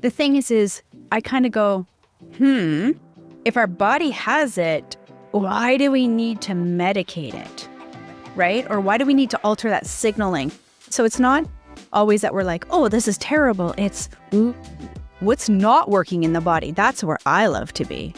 the thing is I kind of go, if our body has it, why do we need to medicate it, right? Or why do we need to alter that signaling? So it's not always that we're like, oh, this is terrible. It's what's not working in the body. That's where I love to be,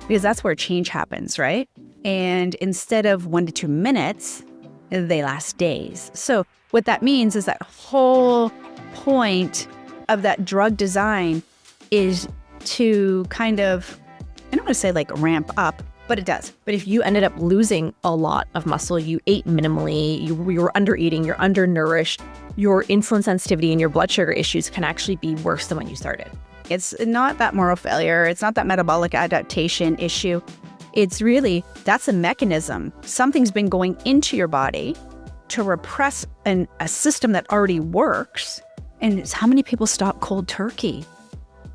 because that's where change happens, right? And instead of 1 to 2 minutes, they last days. So what that means is that whole point of that drug design is to kind of, I don't want to say like ramp up, but it does. But if you ended up losing a lot of muscle, you ate minimally, you were under eating, you're undernourished, your insulin sensitivity and your blood sugar issues can actually be worse than when you started. It's not that moral failure. It's not that metabolic adaptation issue. It's really, that's a mechanism. Something's been going into your body to repress a system that already works. And it's how many people stop cold turkey.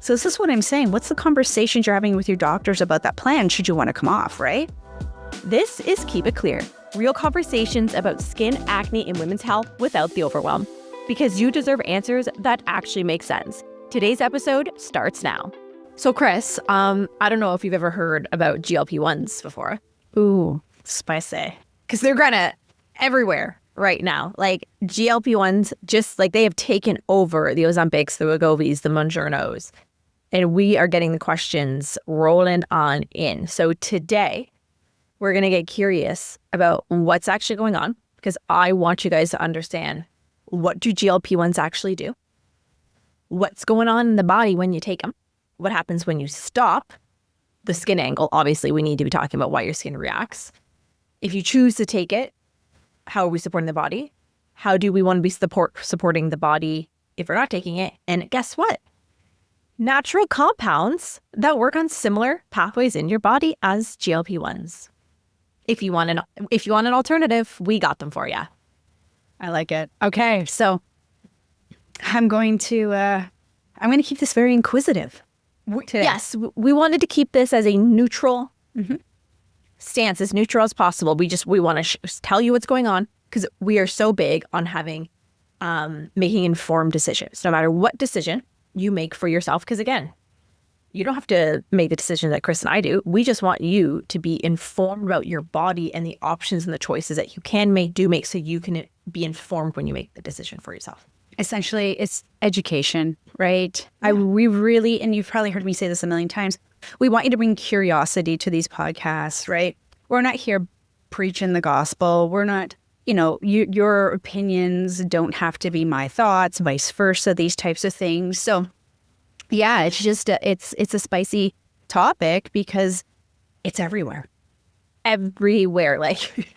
So this is what I'm saying. What's the conversations you're having with your doctors about that plan should you want to come off, right? This is Keep It Clear. Real conversations about skin, acne, and women's health without the overwhelm. Because you deserve answers that actually make sense. Today's episode starts now. So Cris, I don't know if you've ever heard about GLP-1s before. Ooh, spicy. Because they're kind of everywhere right now. Like GLP-1s, just like they have taken over the Ozempics, the Wegovy's, the Mounjaros. And we are getting the questions rolling on in. So today, we're going to get curious about what's actually going on, because I want you guys to understand, what do GLP-1s actually do? What's going on in the body when you take them? What happens when you stop? The skin angle, obviously, we need to be talking about why your skin reacts. If you choose to take it, how are we supporting the body? How do we want to be supporting the body if we're not taking it? And guess what? Natural compounds that work on similar pathways in your body as GLP-1s. If you want an alternative, we got them for you. I like it. Okay, so I'm going to keep this very inquisitive today. Yes, we wanted to keep this as a neutral stance, as neutral as possible. We want to tell you what's going on, because we are so big on having making informed decisions, no matter what decision you make for yourself. Because again, you don't have to make the decision that Cris and I do. We just want you to be informed about your body and the options and the choices that you can make, so you can be informed when you make the decision for yourself. Essentially, it's education, right? Yeah. We really, and you've probably heard me say this a million times, we want you to bring curiosity to these podcasts, right? We're not here preaching the gospel. We're not, your opinions don't have to be my thoughts, vice versa, these types of things. So yeah, it's just, it's a spicy topic because it's everywhere. Everywhere. Like,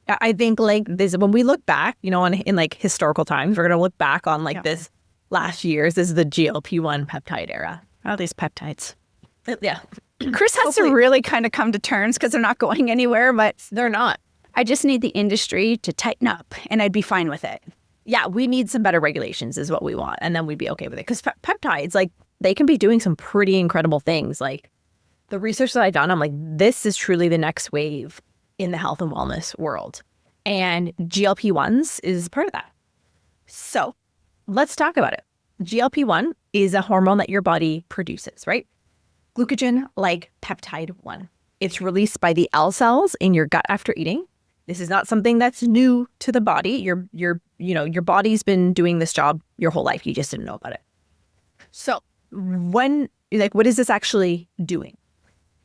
I think like this, when we look back, in like historical times, we're going to look back on this last year's, this is the GLP-1 peptide era. All these peptides. Yeah. Cris has to really kind of come to terms, because they're not going anywhere, but they're not. I just need the industry to tighten up and I'd be fine with it. Yeah, we need some better regulations is what we want. And then we'd be okay with it. Because peptides, like, they can be doing some pretty incredible things. Like, the research that I've done, I'm like, this is truly the next wave in the health and wellness world. And GLP-1s is part of that. So let's talk about it. GLP-1 is a hormone that your body produces, right? Glucagon like peptide 1. It's released by the L cells in your gut after eating. This is not something that's new to the body. Your body's been doing this job your whole life. You just didn't know about it. So what is this actually doing?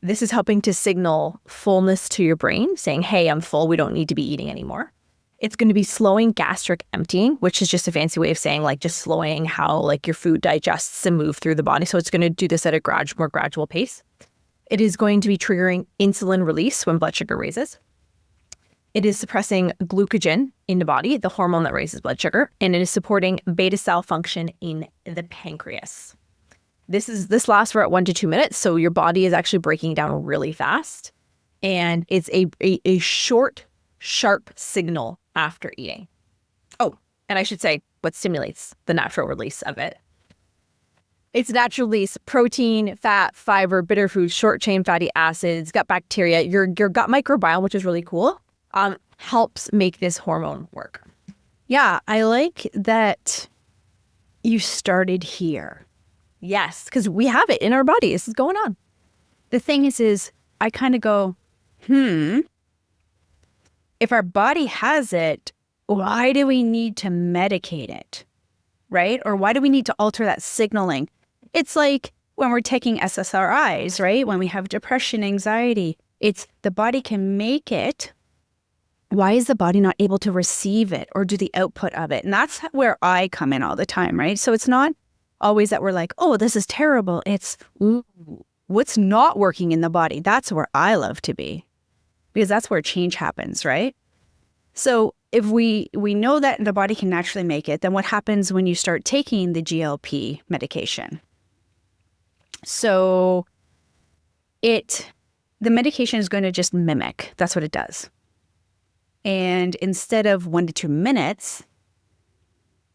This is helping to signal fullness to your brain, saying, hey, I'm full. We don't need to be eating anymore. It's going to be slowing gastric emptying, which is just a fancy way of saying like just slowing how like your food digests and move through the body. So it's going to do this at a more gradual pace. It is going to be triggering insulin release when blood sugar raises. It is suppressing glucagon in the body, the hormone that raises blood sugar, and it is supporting beta cell function in the pancreas. This lasts for 1 to 2 minutes, so your body is actually breaking down really fast, and it's a short, sharp signal after eating. Oh, and I should say what stimulates the natural release of it. It's natural release protein, fat, fiber, bitter foods, short-chain fatty acids, gut bacteria, your gut microbiome, which is really cool. Helps make this hormone work. Yeah, I like that you started here. Yes, because we have it in our body. This is going on. The thing is I kind of go, if our body has it, why do we need to medicate it? Right? Or why do we need to alter that signaling? It's like when we're taking SSRIs, right? When we have depression, anxiety, it's the body can make it. Why is the body not able to receive it or do the output of it? And that's where I come in all the time, right? So it's not always that we're like, oh, this is terrible. It's, ooh, what's not working in the body? That's where I love to be, because that's where change happens, right? So if we know that the body can naturally make it, then what happens when you start taking the GLP medication? So the medication is going to just mimic. That's what it does. And instead of 1 to 2 minutes,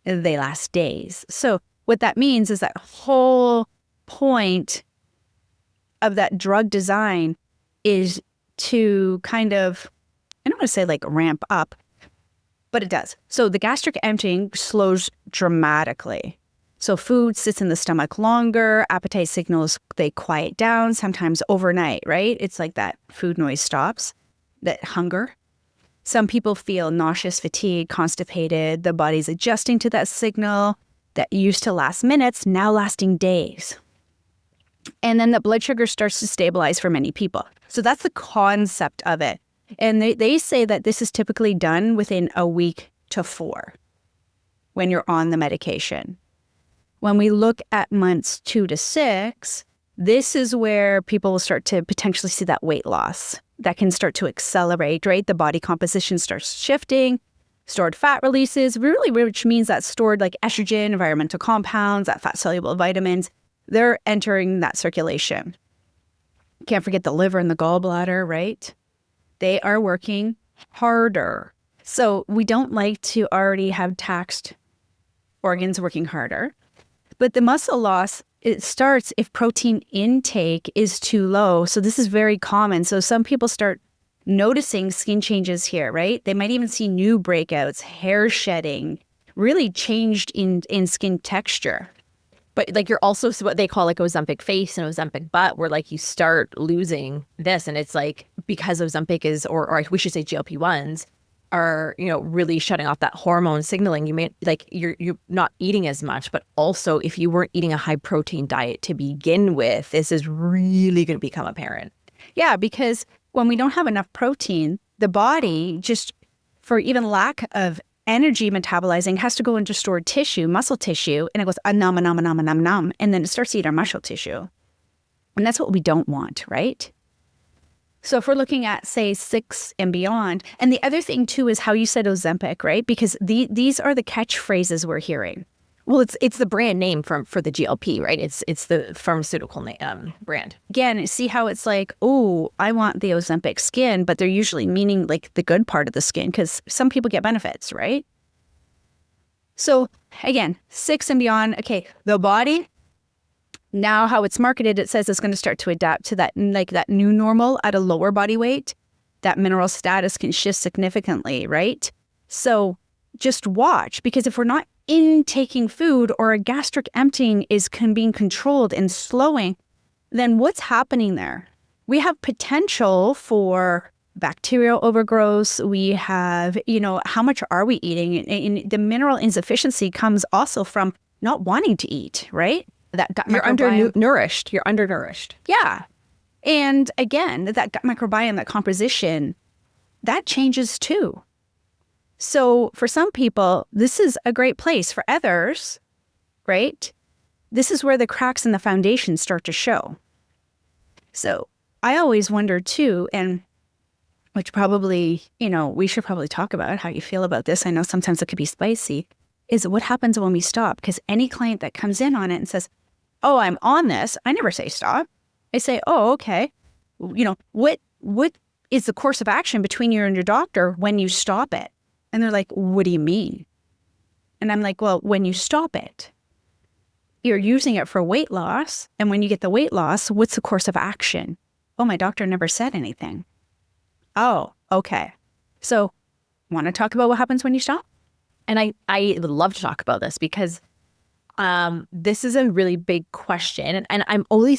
they last days. So what that means is that whole point of that drug design is to kind of, I don't want to say like ramp up, but it does. So the gastric emptying slows dramatically. So food sits in the stomach longer, appetite signals, they quiet down, sometimes overnight, right? It's like that food noise stops, that hunger. Some people feel nauseous, fatigue, constipated. The body's adjusting to that signal that used to last minutes, now lasting days. And then the blood sugar starts to stabilize for many people. So that's the concept of it. And they say that this is typically done within a week to 4 when you're on the medication. When we look at months 2 to 6, this is where people will start to potentially see that weight loss that can start to accelerate, right? The body composition starts shifting, stored fat releases, really, which means that stored like estrogen, environmental compounds, that fat-soluble vitamins, they're entering that circulation. Can't forget the liver and the gallbladder, right? They are working harder. So we don't like to already have taxed organs working harder. But the muscle loss, it starts if protein intake is too low. So this is very common. So some people start noticing skin changes here, right? They might even see new breakouts, hair shedding, really changed in skin texture. But like you're also what they call like Ozempic face and Ozempic butt, where like you start losing this. And it's like because Ozempic is, or we should say GLP-1s, are, really shutting off that hormone signaling. You may like you're not eating as much, but also if you weren't eating a high protein diet to begin with, this is really going to become apparent. Yeah, because when we don't have enough protein, the body just, for even lack of energy metabolizing, has to go into stored tissue, muscle tissue, and it goes nom, nom, nom, nom, nom, and then it starts to eat our muscle tissue. And that's what we don't want, right? So if we're looking at, say, 6 and beyond, and the other thing too is how you said Ozempic, right? Because these are the catchphrases we're hearing. Well, it's the brand name for the GLP, right? It's the pharmaceutical brand. Again, see how it's like, oh, I want the Ozempic skin, but they're usually meaning like the good part of the skin because some people get benefits, right? So again, 6 and beyond, okay, the body. Now how it's marketed, it says it's going to start to adapt to that, like that new normal at a lower body weight. That mineral status can shift significantly, right? So just watch, because if we're not intaking food or a gastric emptying is being controlled and slowing, then what's happening there? We have potential for bacterial overgrowth. We have, how much are we eating? And the mineral insufficiency comes also from not wanting to eat, right? That gut microbiome. You're undernourished. Yeah. And again, that gut microbiome, that composition, that changes too. So for some people, this is a great place. For others, right, this is where the cracks in the foundation start to show. So I always wonder too, and which probably, we should probably talk about how you feel about this. I know sometimes it could be spicy, is what happens when we stop? Because any client that comes in on it and says, oh, I'm on this, I never say stop. I say, oh, okay. What is the course of action between you and your doctor when you stop it? And they're like, what do you mean? And I'm like, well, when you stop it, you're using it for weight loss. And when you get the weight loss, what's the course of action? Oh, my doctor never said anything. Oh, okay. So want to talk about what happens when you stop? And I would love to talk about this because This is a really big question, and I'm only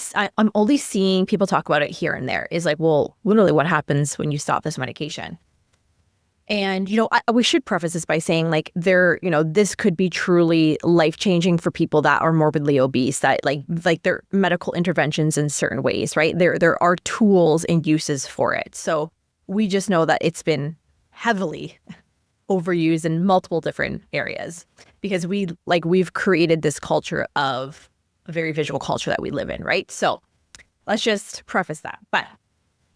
seeing people talk about it here and there. Is like, well, literally, what happens when you stop this medication? And we should preface this by saying, like, this could be truly life-changing for people that are morbidly obese. That like there are medical interventions in certain ways, right? There are tools and uses for it. So we just know that it's been heavily overused in multiple different areas because we've created this culture of a very visual culture that we live in, right? So let's just preface that. But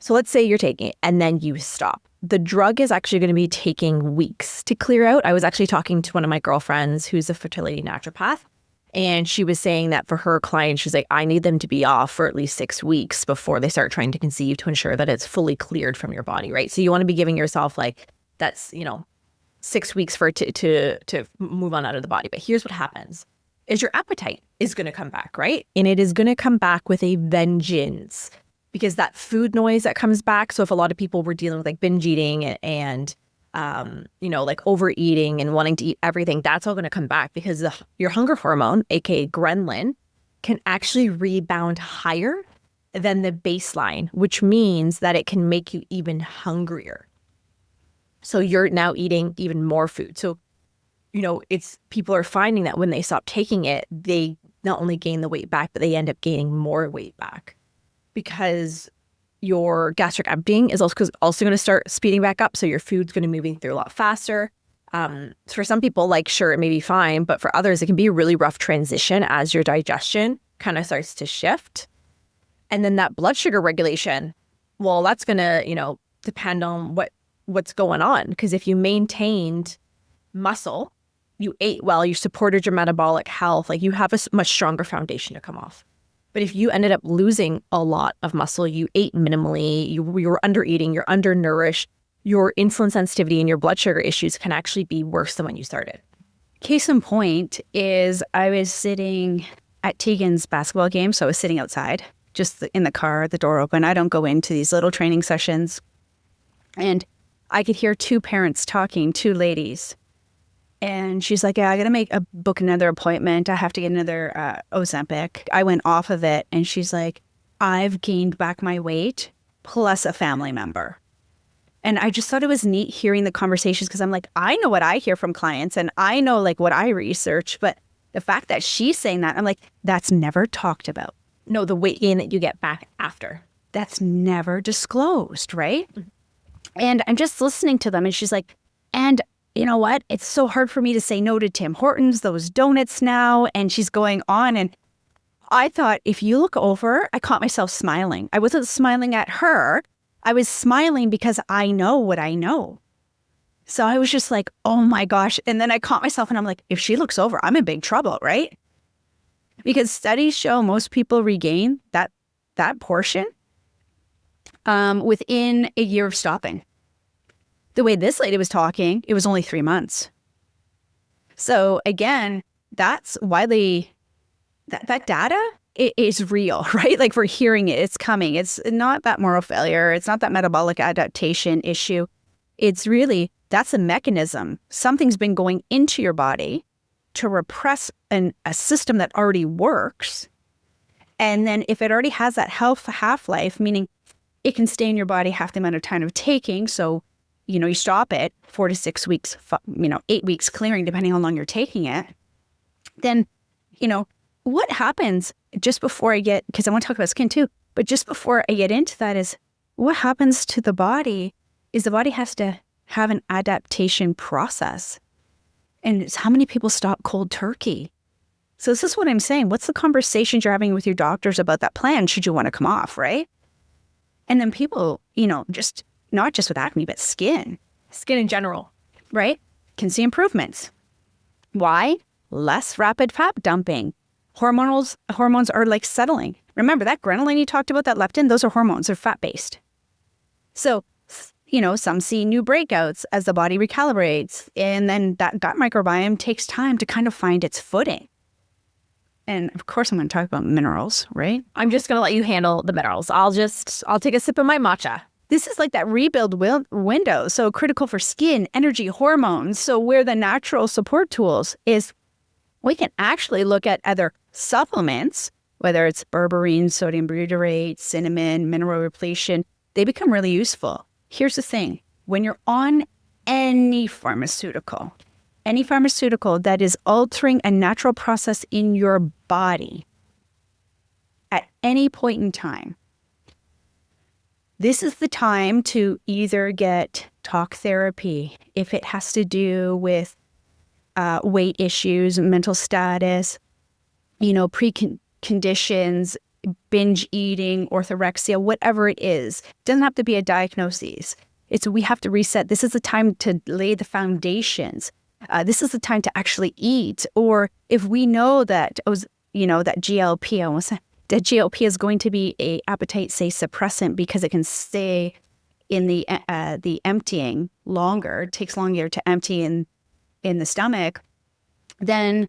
so let's say you're taking it and then you stop. The drug is actually going to be taking weeks to clear out. I was actually talking to one of my girlfriends who's a fertility naturopath, and she was saying that for her clients, she's like, I need them to be off for at least 6 weeks before they start trying to conceive to ensure that it's fully cleared from your body, right? So you want to be giving yourself like, that's, 6 weeks for it to move on out of the body. But here's what happens is your appetite is going to come back, right? And it is going to come back with a vengeance because that food noise that comes back. So if a lot of people were dealing with like binge eating and like overeating and wanting to eat everything, that's all going to come back because your hunger hormone, aka ghrelin, can actually rebound higher than the baseline, which means that it can make you even hungrier. So you're now eating even more food. So, people are finding that when they stop taking it, they not only gain the weight back, but they end up gaining more weight back because your gastric emptying is also going to start speeding back up. So your food's going to be moving through a lot faster. For some people, like, sure, it may be fine, but for others, it can be a really rough transition as your digestion kind of starts to shift. And then that blood sugar regulation, well, that's going to, depend on what's going on. Because if you maintained muscle, you ate well, you supported your metabolic health, like you have a much stronger foundation to come off. But if you ended up losing a lot of muscle, you ate minimally, you were under eating, you're undernourished, your insulin sensitivity and your blood sugar issues can actually be worse than when you started. Case in point is I was sitting at Tegan's basketball game. So I was sitting outside, just in the car, the door open. I don't go into these little training sessions. And I could hear two parents talking, two ladies. And she's like, yeah, I got to book another appointment. I have to get another Ozempic. I went off of it. And she's like, I've gained back my weight plus a family member. And I just thought it was neat hearing the conversations because I'm like, I know what I hear from clients and I know like what I research. But the fact that she's saying that, I'm like, that's never talked about. No, the weight gain that you get back after. That's never disclosed, right? Mm-hmm. And I'm just listening to them. And she's like, and you know what? It's so hard for me to say no to Tim Hortons, those donuts now. And she's going on. And I thought, if you look over, I caught myself smiling. I wasn't smiling at her. I was smiling because I know what I know. So I was just like, oh my gosh. And then I caught myself and I'm like, if she looks over, I'm in big trouble, right? Because studies show most people regain that portion within a year of stopping. The way this lady was talking, it was only 3 months. So again, that's why that data is real, right? Like we're hearing it, it's coming. It's not that moral failure. It's not that metabolic adaptation issue. It's really, that's a mechanism. Something's been going into your body to repress a system that already works. And then if it already has that half-life, meaning it can stay in your body half the amount of time of taking. So, you stop it 4 to 6 weeks, 8 weeks clearing, depending on how long you're taking it. Then, what happens just before I get, because I want to talk about skin too, but just before I get into that is what happens to the body is the body has to have an adaptation process. And it's how many people stop cold turkey. So this is what I'm saying. What's the conversations you're having with your doctors about that plan should you want to come off, right? And then people, just not just with acne, but skin in general, right? Can see improvements. Why? Less rapid fat dumping. Hormones are like settling. Remember that ghrelin you talked about, that leptin, those are hormones, they're fat-based. So, some see new breakouts as the body recalibrates. And then that gut microbiome takes time to kind of find its footing. And of course, I'm going to talk about minerals, right? I'm just going to let you handle the minerals. I'll take a sip of my matcha. This is like that rebuild window. So critical for skin, energy, hormones. So where the natural support tools is we can actually look at other supplements, whether it's berberine, sodium butyrate, cinnamon, mineral repletion. They become really useful. Here's the thing. When you're on any pharmaceutical that is altering a natural process in your body at any point in time, this is the time to either get talk therapy if it has to do with weight issues, mental status, preconditions, binge eating, orthorexia, whatever it is. It doesn't have to be a diagnosis. We have to reset. This is the time to lay the foundations. This is the time to actually eat. Or if we know that, that GLP is going to be a appetite, say, suppressant because it can stay in the emptying longer, it takes longer to empty in the stomach, then,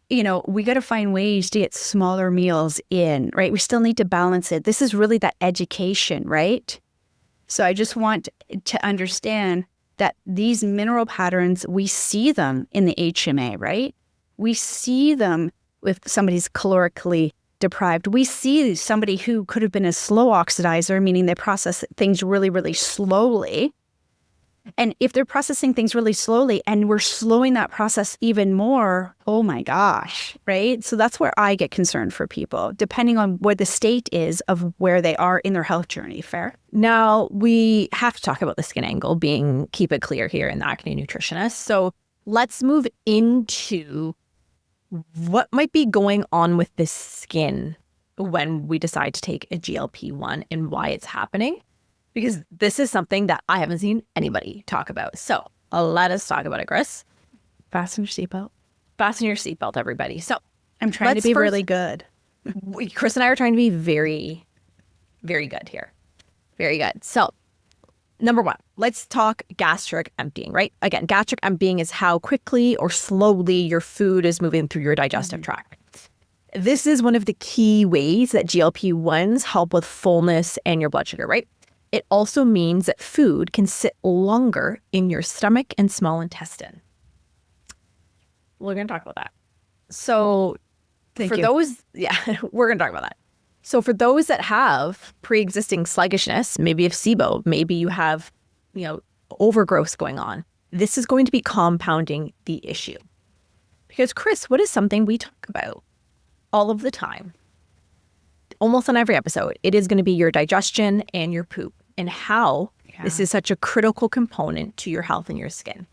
we got to find ways to get smaller meals in, right? We still need to balance it. This is really that education, right? So I just want to understand that these mineral patterns, we see them in the HMA, right? We see them if somebody's calorically deprived. We see somebody who could have been a slow oxidizer, meaning they process things really, really slowly. And if they're processing things really slowly and we're slowing that process even more, oh my gosh, right? So that's where I get concerned for people, depending on what the state is of where they are in their health journey. Fair? Now, we have to talk about the skin angle being keep it clear here in the Acne Nutritionist. So let's move into what might be going on with the skin when we decide to take a GLP-1 and why it's happening. Because this is something that I haven't seen anybody talk about. So let us talk about it, Cris. Fasten your seatbelt. Fasten your seatbelt, everybody. So I'm trying to be really good. Cris and I are trying to be very, very good here. Very good. So number one, let's talk gastric emptying, right? Again, gastric emptying is how quickly or slowly your food is moving through your digestive tract. This is one of the key ways that GLP-1s help with fullness and your blood sugar, right? It also means that food can sit longer in your stomach and small intestine. We're going to talk about that. So we're going to talk about that. So for those that have pre-existing sluggishness, maybe of SIBO, maybe you have, overgrowth going on, this is going to be compounding the issue. Because Cris, what is something we talk about all of the time? Almost on every episode, it is going to be your digestion and your poop and how this is such a critical component to your health and your skin.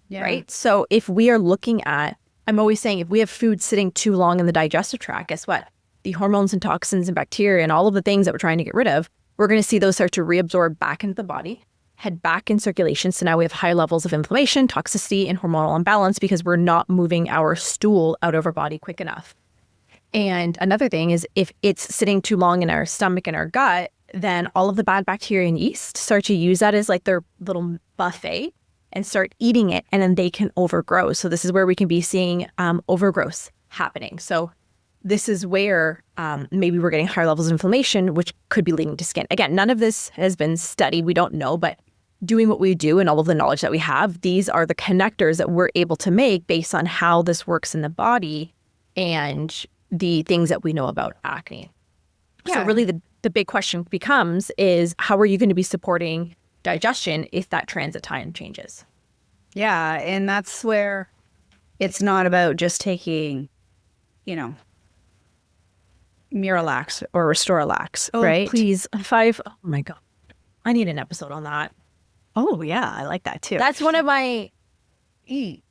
Yeah. Right? So if we are looking at, I'm always saying, if we have food sitting too long in the digestive tract, guess what? The hormones and toxins and bacteria and all of the things that we're trying to get rid of, we're going to see those start to reabsorb back into the body, head back in circulation. So now we have high levels of inflammation, toxicity, and hormonal imbalance because we're not moving our stool out of our body quick enough. And another thing is if it's sitting too long in our stomach and our gut, then all of the bad bacteria and yeast start to use that as like their little buffet and start eating it, and then they can overgrow. So this is where we can be seeing overgrowth happening. So this is where maybe we're getting higher levels of inflammation, which could be leading to skin. Again, none of this has been studied. We don't know, but doing what we do and all of the knowledge that we have, these are the connectors that we're able to make based on how this works in the body and the things that we know about acne. Yeah. So really the big question becomes is how are you going to be supporting digestion if that transit time changes? Yeah, and that's where it's not about just taking, Miralax or Restoralax, right? Please, oh my God. I need an episode on that. Oh, yeah, I like that too. That's one of my... I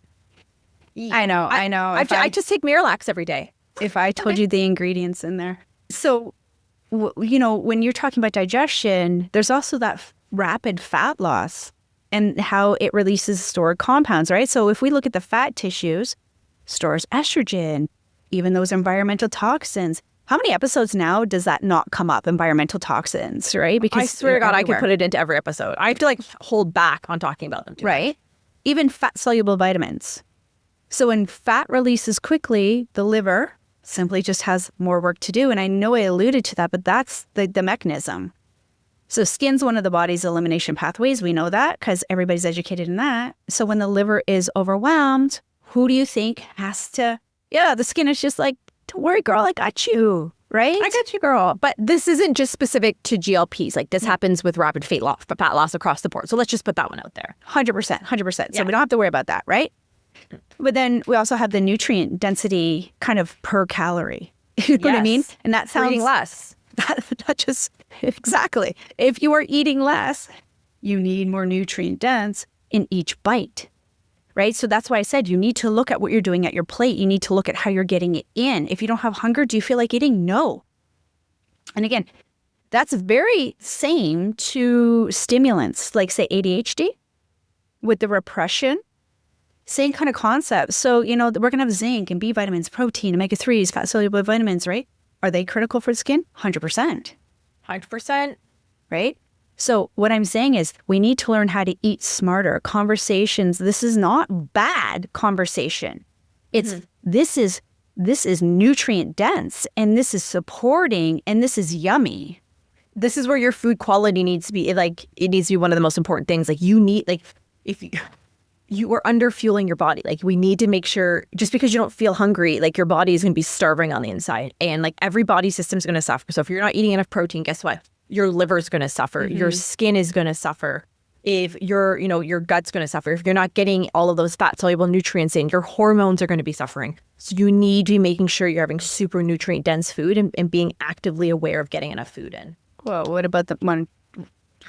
know. I just take Miralax every day. If I told you the ingredients in there. So, when you're talking about digestion, there's also that rapid fat loss and how it releases stored compounds, right? So if we look at the fat tissues, stores estrogen, even those environmental toxins. How many episodes now does that not come up, environmental toxins, right? Because I swear to God, I could put it into every episode. I have to hold back on talking about them too. Right? Even fat-soluble vitamins. So when fat releases quickly, the liver simply just has more work to do. And I know I alluded to that, but that's the mechanism. So skin's one of the body's elimination pathways. We know that because everybody's educated in that. So when the liver is overwhelmed, who do you think has to, yeah, the skin is just like, don't worry, girl, I got you, right? I got you, girl. But this isn't just specific to GLPs. Like this happens with rapid fat loss across the board. So let's just put that one out there. 100%. So we don't have to worry about that, right? But then we also have the nutrient density kind of per calorie. You know what I mean? And that sounds eating less. Not just exactly. If you are eating less, you need more nutrient dense in each bite, right? So that's why I said you need to look at what you're doing at your plate. You need to look at how you're getting it in. If you don't have hunger, do you feel like eating? No. And again, that's very same to stimulants, like say ADHD with the repression. Same kind of concept. So, we're going to have zinc and B vitamins, protein, omega-3s, fat-soluble vitamins, right? Are they critical for the skin? 100%. 100%. Right? So what I'm saying is we need to learn how to eat smarter. Conversations, this is not bad conversation. It's this is nutrient dense and this is supporting and this is yummy. This is where your food quality needs to be. Like it needs to be one of the most important things. Like you need, like if you are under fueling your body. Like we need to make sure just because you don't feel hungry, like your body is going to be starving on the inside and like every body system is going to suffer. So if you're not eating enough protein, guess what? Your liver is going to suffer. Your skin is going to suffer. If your gut's going to suffer. If you're not getting all of those fat soluble nutrients in, your hormones are going to be suffering. So you need to be making sure you're having super nutrient dense food and being actively aware of getting enough food in. Well, what about the one?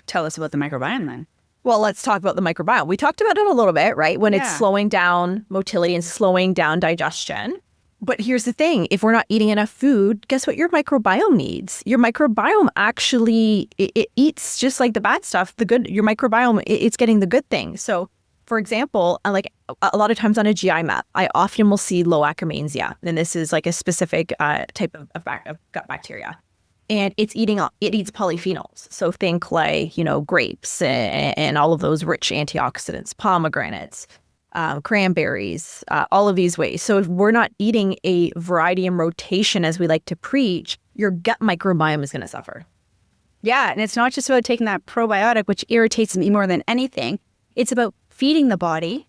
Tell us about the microbiome then. Well, let's talk about the microbiome. We talked about it a little bit, right? When it's slowing down motility and slowing down digestion. But here's the thing. If we're not eating enough food, guess what your microbiome needs? Your microbiome actually, it eats just like the bad stuff. Your microbiome, it's getting the good things. So, for example, like a lot of times on a GI map, I often will see low Akkermansia. And this is like a specific type of gut bacteria. And it eats polyphenols. So think like, grapes and all of those rich antioxidants, pomegranates, cranberries, all of these ways. So if we're not eating a variety and rotation as we like to preach, your gut microbiome is going to suffer. Yeah. And it's not just about taking that probiotic, which irritates me more than anything. It's about feeding the body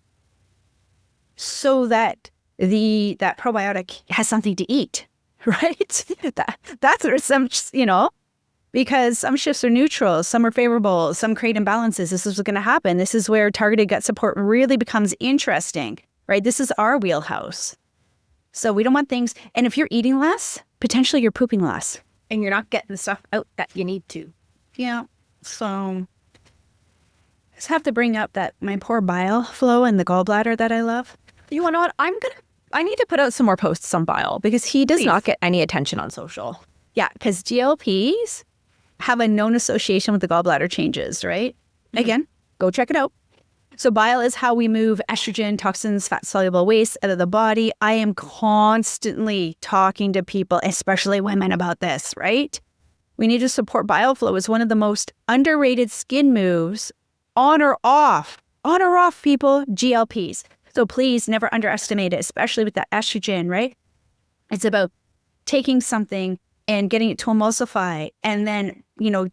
so that that probiotic has something to eat. Right? That's where some, because some shifts are neutral, some are favorable, some create imbalances. This is what's going to happen. This is where targeted gut support really becomes interesting, right? This is our wheelhouse. So we don't want things, and if you're eating less, potentially you're pooping less. And you're not getting the stuff out that you need to. Yeah. So I just have to bring up that my poor bile flow and the gallbladder that I love. You want to know what? I need to put out some more posts on bile because he does not get any attention on social. Yeah, because GLPs have a known association with the gallbladder changes, right? Again, go check it out. So bile is how we move estrogen, toxins, fat-soluble waste out of the body. I am constantly talking to people, especially women, about this, right? We need to support bile flow. It's one of the most underrated skin moves, on or off, people, GLPs. So please never underestimate it, especially with that estrogen, right? It's about taking something and getting it to emulsify and then,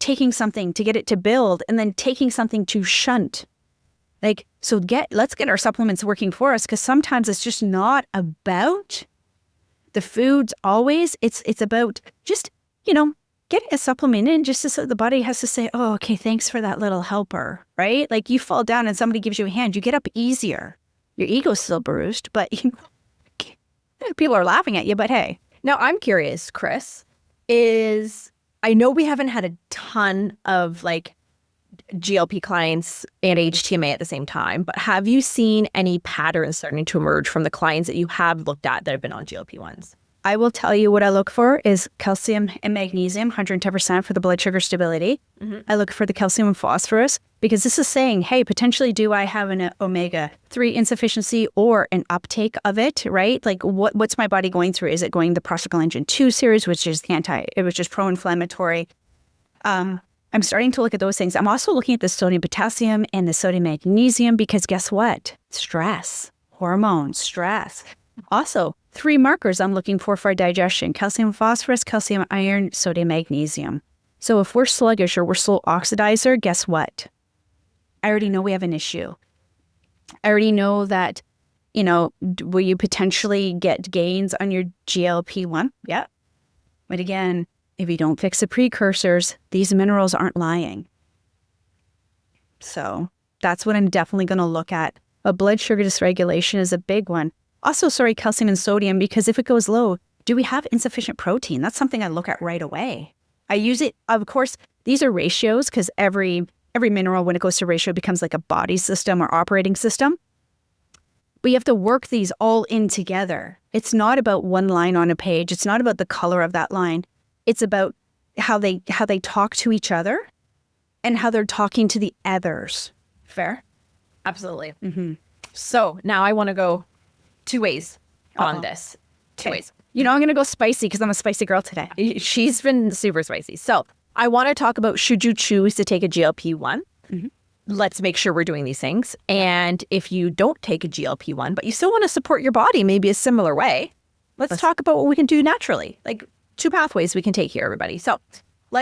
taking something to get it to build and then taking something to shunt. Let's get our supplements working for us because sometimes it's just not about the foods always. It's about just, getting a supplement in just so the body has to say, oh, okay, thanks for that little helper, right? Like you fall down and somebody gives you a hand, you get up easier. Your ego's still bruised, but people are laughing at you, but hey. Now, I'm curious, Cris, I know we haven't had a ton of GLP clients and HTMA at the same time, but have you seen any patterns starting to emerge from the clients that you have looked at that have been on GLP-1s? I will tell you what I look for is calcium and magnesium, 110% for the blood sugar stability. I look for the calcium and phosphorus because this is saying, hey, potentially do I have an omega-3 insufficiency or an uptake of it, right? Like what's my body going through? Is it going the prostaglandin 2 series, which is pro-inflammatory? I'm starting to look at those things. I'm also looking at the sodium potassium and the sodium magnesium because guess what? Stress, hormones, stress. Also, 3 markers I'm looking for digestion: calcium phosphorus, calcium iron, sodium magnesium. So if we're sluggish or we're slow oxidizer, guess what? I already know we have an issue. I already know that Will you potentially get gains on your GLP-1? Yeah. But again, if you don't fix the precursors, these minerals aren't lying. So that's what I'm definitely going to look at. But blood sugar dysregulation is a big one. Also, calcium and sodium, because if it goes low, do we have insufficient protein? That's something I look at right away. I use it, of course, these are ratios because every mineral, when it goes to ratio, becomes like a body system or operating system. But you have to work these all in together. It's not about one line on a page. It's not about the color of that line. It's about how they talk to each other and how they're talking to the others. Fair? Absolutely. Mm-hmm. So now I want to go two ways on this. Two ways. I'm going to go spicy because I'm a spicy girl today. She's been super spicy. So I want to talk about, should you choose to take a GLP-1? Mm-hmm. Let's make sure we're doing these things. And if you don't take a GLP-1, but you still want to support your body maybe a similar way, let's talk about what we can do naturally. Like 2 pathways we can take here, everybody. So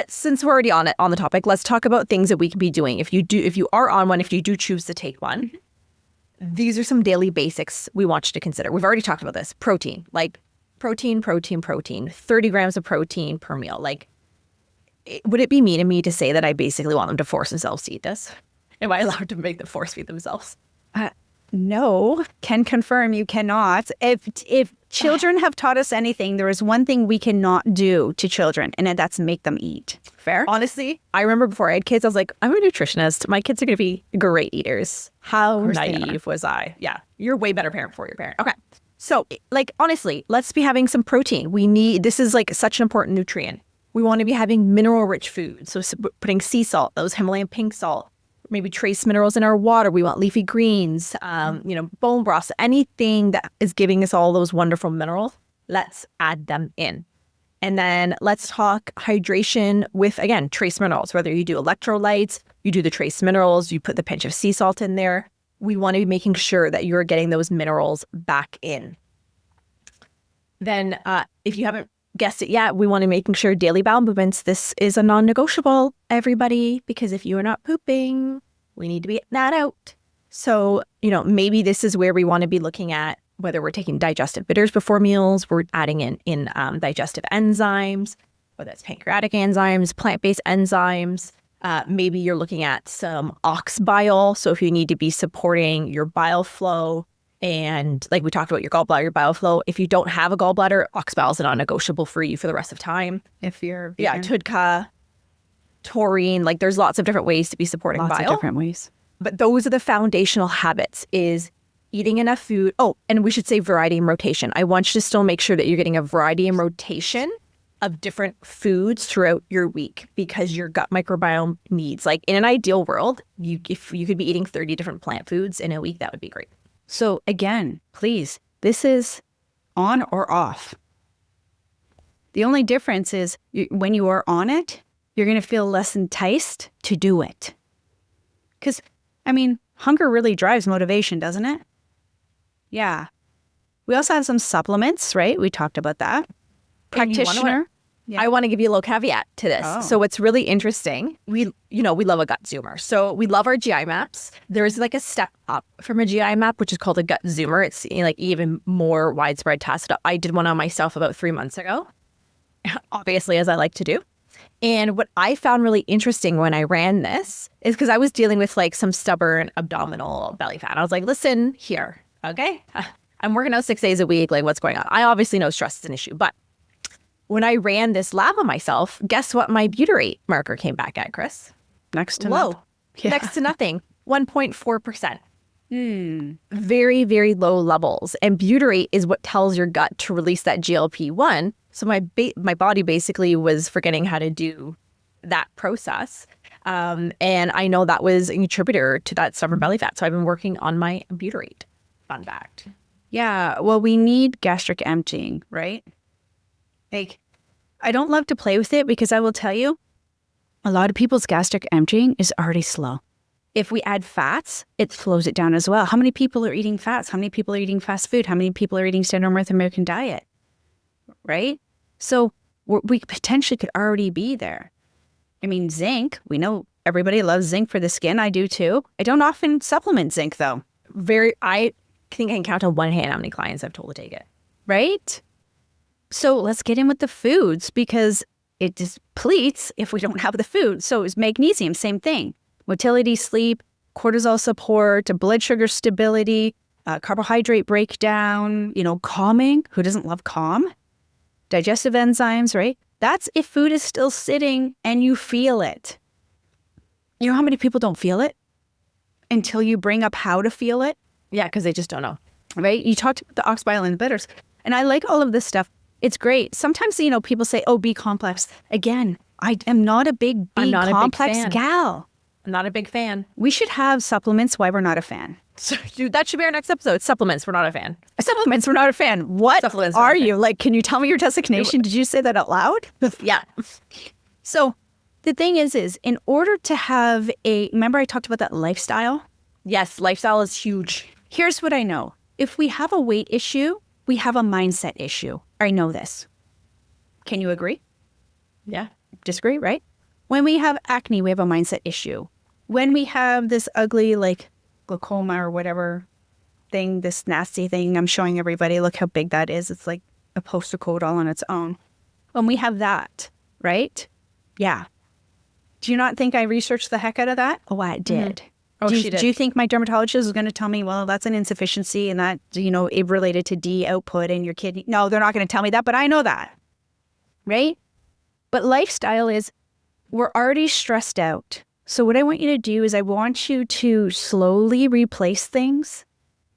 since we're already on the topic, let's talk about things that we can be doing. If you are on one, if you do choose to take one, these are some daily basics we want you to consider. We've already talked about this. Protein, like protein, 30 grams of protein per meal. Like, would it be mean of me to say that I basically want them to force themselves to eat this? Am I allowed to make them force feed themselves? No, can confirm you cannot. If children have taught us anything, there is one thing we cannot do to children, and that's make them eat. Fair? Honestly, I remember before I had kids, I was like, I'm a nutritionist. My kids are going to be great eaters. How naive was I? Yeah, you're a way better parent for your parent. Okay. So, honestly, let's be having some protein. This is such an important nutrient. We want to be having mineral-rich food. So putting sea salt, those Himalayan pink salt, maybe trace minerals in our water. We want leafy greens, bone broths, anything that is giving us all those wonderful minerals. Let's add them in. And then let's talk hydration with, again, trace minerals. Whether you do electrolytes, you do the trace minerals, you put the pinch of sea salt in there. We want to be making sure that you're getting those minerals back in. Then if you haven't guessed it yet, we want to be making sure daily bowel movements. This is a non-negotiable, everybody, because if you are not pooping, we need to be getting that out. So, maybe this is where we want to be looking at whether we're taking digestive bitters before meals, we're adding in digestive enzymes, whether it's pancreatic enzymes, plant-based enzymes. Maybe you're looking at some ox bile. So if you need to be supporting your bile flow, and like we talked about your gallbladder, your bile flow, if you don't have a gallbladder, ox bile is a non-negotiable for you for the rest of time. If you're vegan. Yeah, TUDCA, taurine, there's lots of different ways to be supporting bile. Lots of different ways. But those are the foundational habits, is eating enough food. Oh, and we should say variety and rotation. I want you to still make sure that you're getting a variety and rotation of different foods throughout your week, because your gut microbiome needs, in an ideal world, if you could be eating 30 different plant foods in a week, that would be great. So again, please, this is on or off. The only difference is when you are on it, you're going to feel less enticed to do it. Because, hunger really drives motivation, doesn't it? Yeah. We also have some supplements, right? We talked about that. Practitioner. Yeah. I want to give you a little caveat to this. Oh. So what's really interesting, we love a gut zoomer. So we love our GI maps. There's a step up from a GI map, which is called a gut zoomer. It's even more widespread test. I did one on myself about 3 months ago, obviously, as I like to do. And what I found really interesting when I ran this is because I was dealing with some stubborn abdominal belly fat. I was like, listen here, okay? I'm working out 6 days a week. What's going on? I obviously know stress is an issue, but when I ran this lab on myself, guess what my butyrate marker came back at, Cris? Next to low. Yeah. Next to nothing. 1.4%. Very, very low levels. And butyrate is what tells your gut to release that GLP-1. So my body basically was forgetting how to do that process. And I know that was a contributor to that stubborn belly fat. So I've been working on my butyrate. Fun fact. Yeah. Well, we need gastric emptying, right? I don't love to play with it because I will tell you, a lot of people's gastric emptying is already slow. If we add fats, it slows it down as well. How many people are eating fats? How many people are eating fast food? How many people are eating standard North American diet? Right? So we potentially could already be there. Zinc, we know everybody loves zinc for the skin. I do too. I don't often supplement zinc though. think I can count on one hand how many clients I've told to take it. right? So let's get in with the foods because it depletes if we don't have the food. So is magnesium, same thing. Motility, sleep, cortisol support, blood sugar stability, carbohydrate breakdown, calming. Who doesn't love calm? Digestive enzymes, right? That's if food is still sitting and you feel it. You know how many people don't feel it until you bring up how to feel it? Yeah, because they just don't know. Right? You talked about the oxbile and the bitters. And I like all of this stuff. It's great. Sometimes, people say, oh, B complex. Again, I am not a big B complex gal. I'm not a big fan. We should have supplements why we're not a fan. So, dude, that should be our next episode. Supplements, we're not a fan. Supplements, we're not a fan. What Supplements, are you? Like, can you tell me your designation? Did you say that out loud? Yeah. So the thing is in order to have remember I talked about that lifestyle? Yes, lifestyle is huge. Here's what I know. If we have a weight issue, we have a mindset issue. I know this. Can you agree? Yeah. Disagree, right? When we have acne, we have a mindset issue. When we have this ugly, glaucoma or whatever thing, this nasty thing I'm showing everybody, look how big that is. It's like a poster code all on its own. When we have that, right? Yeah. Do you not think I researched the heck out of that? Oh, I did. Mm-hmm. Oh, she did. Do you think my dermatologist is going to tell me, well, that's an insufficiency and that, it related to D output in your kidney? No, they're not going to tell me that, but I know that. Right? But lifestyle is, we're already stressed out. So what I want you to do is I want you to slowly replace things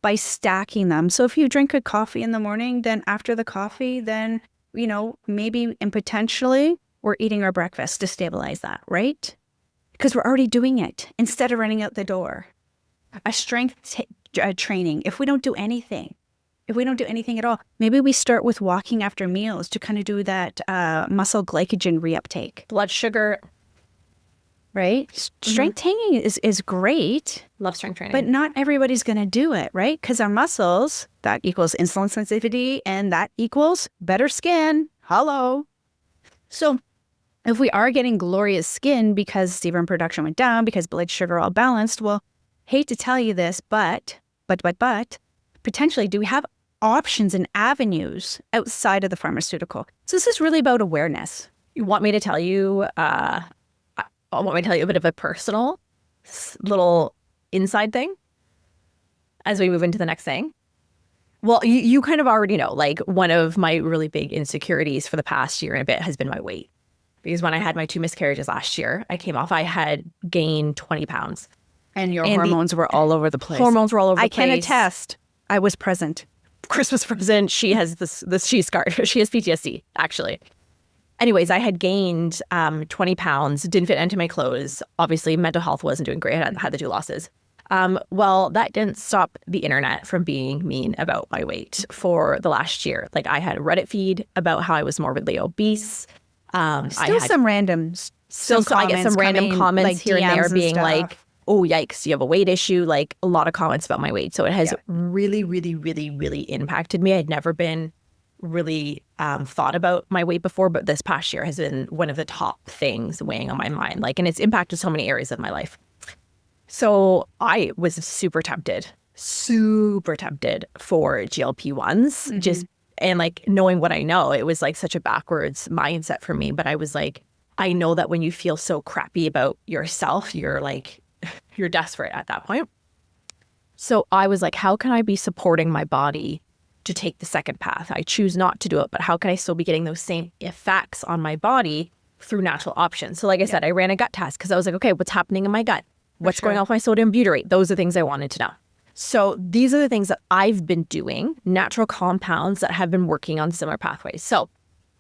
by stacking them. So if you drink a coffee in the morning, then after the coffee, then, maybe and potentially we're eating our breakfast to stabilize that, right? Because we're already doing it instead of running out the door. A strength training, if we don't do anything at all, maybe we start with walking after meals to kind of do that muscle glycogen reuptake. Blood sugar. Right? Strength training is great. Love strength training. But not everybody's going to do it, right? Because our muscles, that equals insulin sensitivity and that equals better skin. Hello. So if we are getting glorious skin because sebum production went down, because blood sugar all balanced, well, hate to tell you this, but, potentially do we have options and avenues outside of the pharmaceutical? So this is really about awareness. You want me to tell you, I want me to tell you a bit of a personal little inside thing as we move into the next thing? Well, you kind of already know, one of my really big insecurities for the past year and a bit has been my weight. Because when I had my 2 miscarriages last year, I had gained 20 pounds. And your hormones were all over the place. Hormones were all over the I place. can attest. I was present. Cris was present. She has she's scarred. She has PTSD, actually. Anyways, I had gained 20 pounds, didn't fit into my clothes. Obviously, mental health wasn't doing great. I had the 2 losses. Well, that didn't stop the internet from being mean about my weight for the last year. I had a Reddit feed about how I was morbidly obese. I get some random comments here and there DMs being and oh, yikes, you have a weight issue, a lot of comments about my weight. So it has really, really, really, really impacted me. I'd never been really thought about my weight before, but this past year has been one of the top things weighing on my mind. And it's impacted so many areas of my life. So I was super tempted for GLP-1s, and knowing what I know, it was such a backwards mindset for me. But I was I know that when you feel so crappy about yourself, you're you're desperate at that point. So I was how can I be supporting my body to take the second path? I choose not to do it, but how can I still be getting those same effects on my body through natural options? So I said, I ran a gut test because I was okay, what's happening in my gut? What's going on with my sodium butyrate? Those are things I wanted to know. So these are the things that I've been doing, natural compounds that have been working on similar pathways. So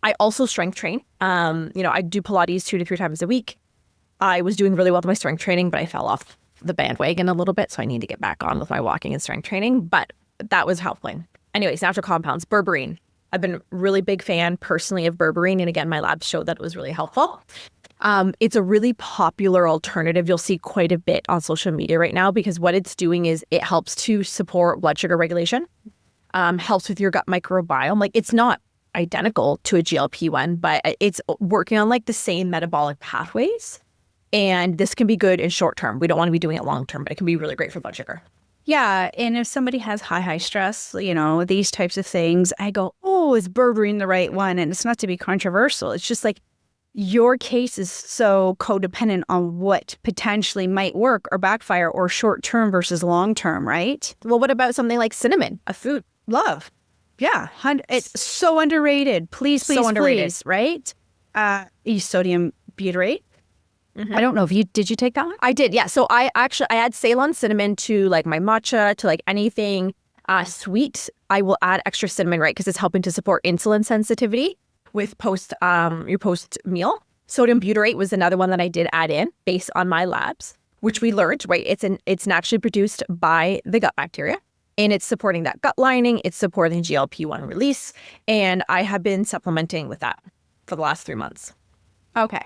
I also strength train. I do Pilates 2 to 3 times a week. I was doing really well with my strength training, but I fell off the bandwagon a little bit. So I need to get back on with my walking and strength training, but that was helpful. Anyways, natural compounds, berberine. I've been a really big fan personally of berberine. And again, my labs showed that it was really helpful. It's a really popular alternative. You'll see quite a bit on social media right now because what it's doing is it helps to support blood sugar regulation, helps with your gut microbiome. It's not identical to a GLP-1, but it's working on the same metabolic pathways. And this can be good in short term. We don't want to be doing it long term, but it can be really great for blood sugar. Yeah. And if somebody has high stress, these types of things, I go, oh, is berberine the right one? And it's not to be controversial. It's just like your case is so codependent on what potentially might work or backfire or short term versus long term, right? Well, what about something like cinnamon, a food? Love. Yeah. It's so underrated. Please, please, right? Sodium butyrate. Mm-hmm. I don't know if did you take that one? I did, yeah. So I add Ceylon cinnamon to like my matcha, to like anything sweet. I will add extra cinnamon, right? Because it's helping to support insulin sensitivity with your post meal. Sodium butyrate was another one that I did add in based on my labs, which we learned, right? It's naturally produced by the gut bacteria, and it's supporting that gut lining. It's supporting GLP-1 release, and I have been supplementing with that for the last 3 months. Okay.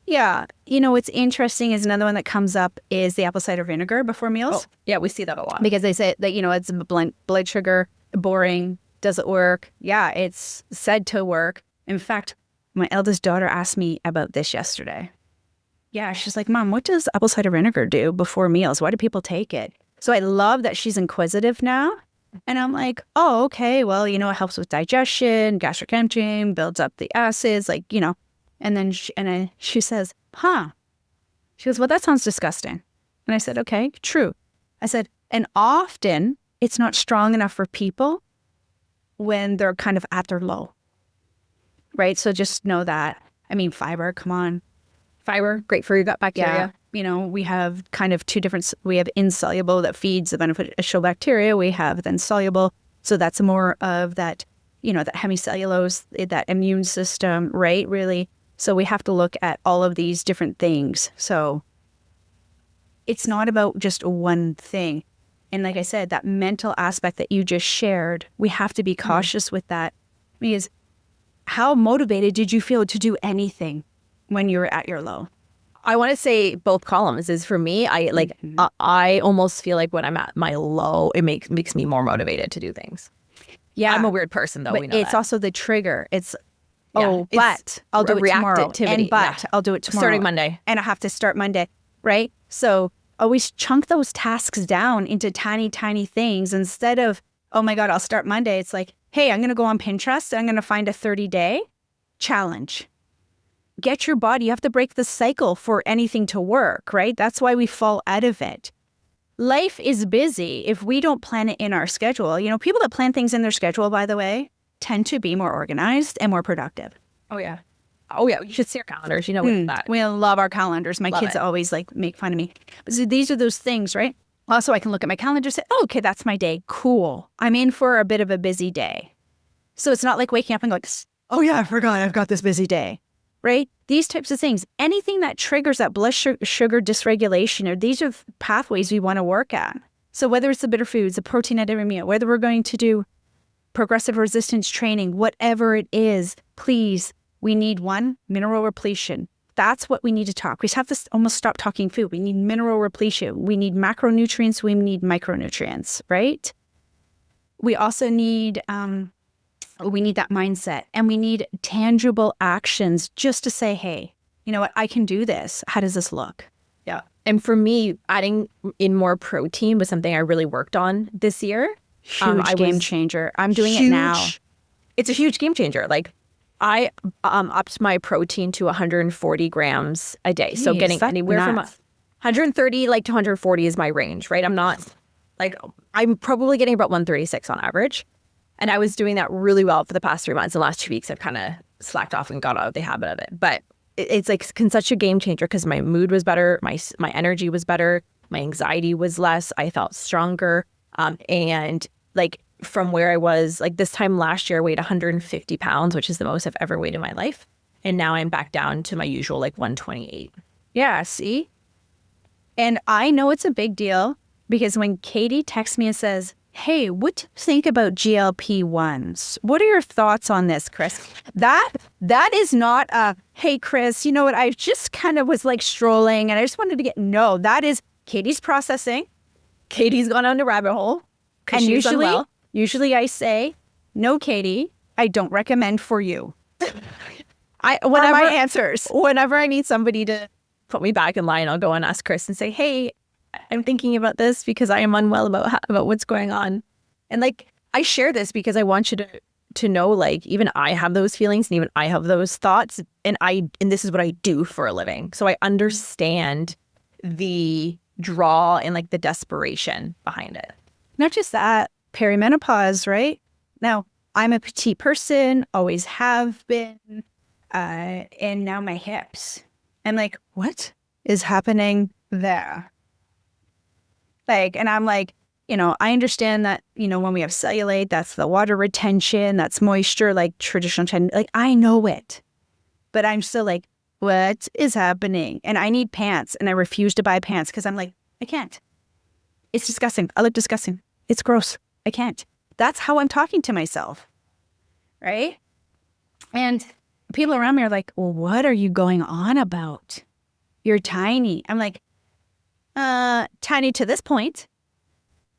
Yeah. What's interesting is another one that comes up is the apple cider vinegar before meals. Oh, yeah, we see that a lot. Because they say that, it's blood sugar, boring, does it work? Yeah, it's said to work. In fact, my eldest daughter asked me about this yesterday. Yeah, she's like, Mom, what does apple cider vinegar do before meals? Why do people take it? So I love that she's inquisitive now. And I'm like, oh, okay, well, it helps with digestion, gastric emptying, builds up the acids, And then she says, huh. She goes, well, that sounds disgusting. And I said, okay, true. I said, and often it's not strong enough for people when they're kind of at their low, right? So just know that. I mean, fiber, come on. Fiber, great for your gut bacteria. Yeah. We have kind of we have insoluble that feeds the beneficial bacteria. We have then soluble. So that's more of that, that hemicellulose, that immune system, right? Really. So we have to look at all of these different things. So it's not about just one thing. And like I said, that mental aspect that you just shared, we have to be cautious with that. Because how motivated did you feel to do anything when you were at your low? I want to say both columns. Is for me, I almost feel like when I'm at my low, it makes me more motivated to do things. Yeah. I'm a weird person, though. But we know it's that. also the trigger. It's, but I'll do it tomorrow. Activity. And I'll do it tomorrow. Starting Monday. And I have to start Monday, right? So always chunk those tasks down into tiny, tiny things instead of, oh my God, I'll start Monday. It's like, hey, I'm going to go on Pinterest and I'm going to find a 30-day challenge. Get your body. You have to break the cycle for anything to work, right? That's why we fall out of it. Life is busy if we don't plan it in our schedule. People that plan things in their schedule, by the way, tend to be more organized and more productive. Oh, yeah. Oh, yeah. You should see our calendars. That. We love our calendars. My kids always make fun of me. But so these are those things, right? Also, I can look at my calendar and say, oh, okay, that's my day. Cool. I'm in for a bit of a busy day. So it's not like waking up and going, oh, yeah, I forgot I've got this busy day, right? These types of things. Anything that triggers that blood sugar dysregulation, or these are pathways we want to work at. So whether it's the bitter foods, the protein at every meal, whether we're going to do progressive resistance training, whatever it is, please, we need mineral repletion. That's what we need to talk. We have to almost stop talking food. We need mineral repletion. We need macronutrients. We need micronutrients, right? We also need, we need that mindset, and we need tangible actions just to say, hey, you know what? I can do this. How does this look? Yeah. And for me, adding in more protein was something I really worked on this year. Huge game changer. I'm doing it now. It's a huge game changer. Like I upped my protein to 140 grams a day. So getting anywhere from 130 to 140 is my range, right? I'm probably getting about 136 on average. And I was doing that really well for the past 3 months. The last 2 weeks, I've kind of slacked off and got out of the habit of it. But it's such a game changer because my mood was better, my energy was better, my anxiety was less, I felt stronger. And from where I was, this time last year, I weighed 150 pounds, which is the most I've ever weighed in my life. And now I'm back down to my usual 128. Yeah, see? And I know it's a big deal because when Katie texts me and says, hey, what do you think about GLP-1s? What are your thoughts on this, Cris? That is not a, hey, Cris, you know what? I just kind of was strolling and I just wanted to no, that is Katie's processing. Katie's gone down the rabbit hole. And usually I say, no, Katie, I don't recommend for you. My answers. Whenever I need somebody to put me back in line, I'll go and ask Cris and say, hey, I'm thinking about this because I am unwell about what's going on. And like, I share this because I want you to know, like, even I have those feelings and even I have those thoughts, and this is what I do for a living. So I understand the draw and like the desperation behind it. Not just that, perimenopause, right? Now, I'm a petite person, always have been, and now my hips. I'm like, what is happening there? Like, and I'm like, I understand that, when we have cellulite, that's the water retention, that's moisture, like traditional Chinese, like I know it. But I'm still like, what is happening? And I need pants, and I refuse to buy pants because I'm like, I can't. It's disgusting. I look disgusting. It's gross. I can't. That's how I'm talking to myself, right? And people around me are like, well, what are you going on about? You're tiny. I'm like, tiny to this point.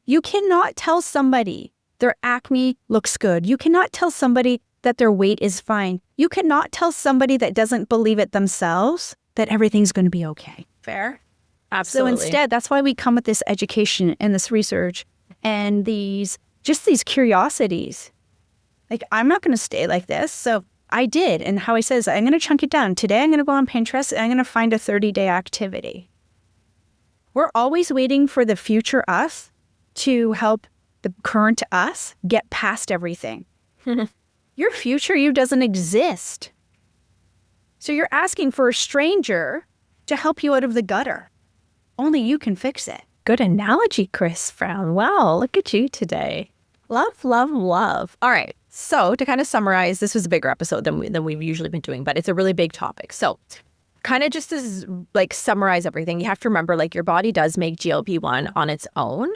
You cannot tell somebody their acne looks good. You cannot tell somebody that their weight is fine. You cannot tell somebody that doesn't believe it themselves that everything's going to be okay. Fair? Absolutely. So instead, that's why we come with this education and this research and these curiosities. Like, I'm not going to stay like this. So I did. And how I said is I'm going to chunk it down. Today, I'm going to go on Pinterest and I'm going to find a 30-day activity. We're always waiting for the future us to help the current us get past everything. Your future you doesn't exist. So you're asking for a stranger to help you out of the gutter. Only you can fix it. Good analogy, Cris Brown. Wow, look at you today. Love, love, love. All right. So to kind of summarize, this was a bigger episode than we've usually been doing, but it's a really big topic. So kind of just to like summarize everything, you have to remember like your body does make GLP-1 on its own.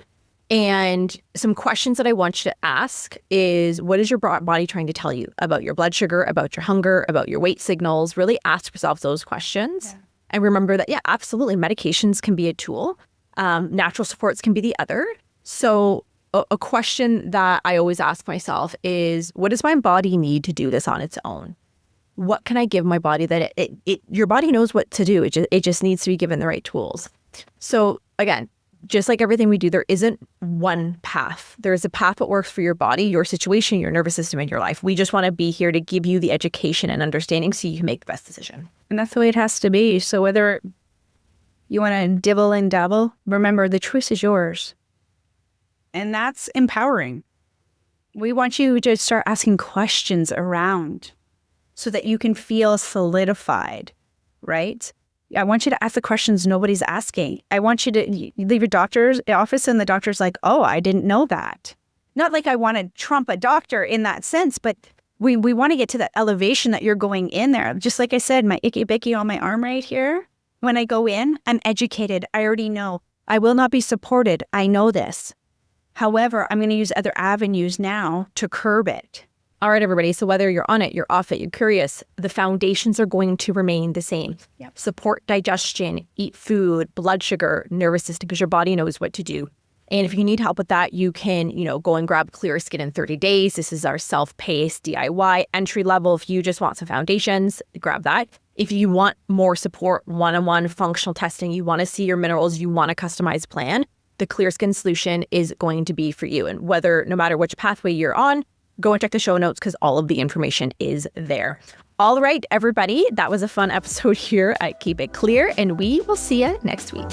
And some questions that I want you to ask is, what is your body trying to tell you about your blood sugar, about your hunger, about your weight signals? Really ask yourself those questions. Yeah. And remember that, yeah, absolutely, medications can be a tool. Natural supports can be the other. So a question that I always ask myself is, what does my body need to do this on its own? What can I give my body that your body knows what to do? It just needs to be given the right tools. So again, just like everything we do, there isn't one path. There's a path that works for your body, your situation, your nervous system, and your life. We just want to be here to give you the education and understanding so you can make the best decision. And that's the way it has to be. So whether you want to dibble and dabble, remember the choice is yours. And that's empowering. We want you to start asking questions around so that you can feel solidified, right? I want you to ask the questions nobody's asking. I want you to leave your doctor's office and the doctor's like, oh, I didn't know that. Not like I want to trump a doctor in that sense, but we want to get to that elevation that you're going in there. Just like I said, my icky bicky on my arm right here. When I go in, I'm educated. I already know. I will not be supported. I know this. However, I'm going to use other avenues now to curb it. All right, everybody. So whether you're on it, you're off it, you're curious, the foundations are going to remain the same. Yep. Support digestion, eat food, blood sugar, nervous system, because your body knows what to do. And if you need help with that, you can, go and grab Clear Skin in 30 days. This is our self-paced DIY entry level. If you just want some foundations, grab that. If you want more support, one-on-one functional testing, you want to see your minerals, you want a customized plan, the Clear Skin solution is going to be for you. And no matter which pathway you're on, go and check the show notes because all of the information is there. All right, everybody, that was a fun episode here at Keep It Clear, and we will see you next week.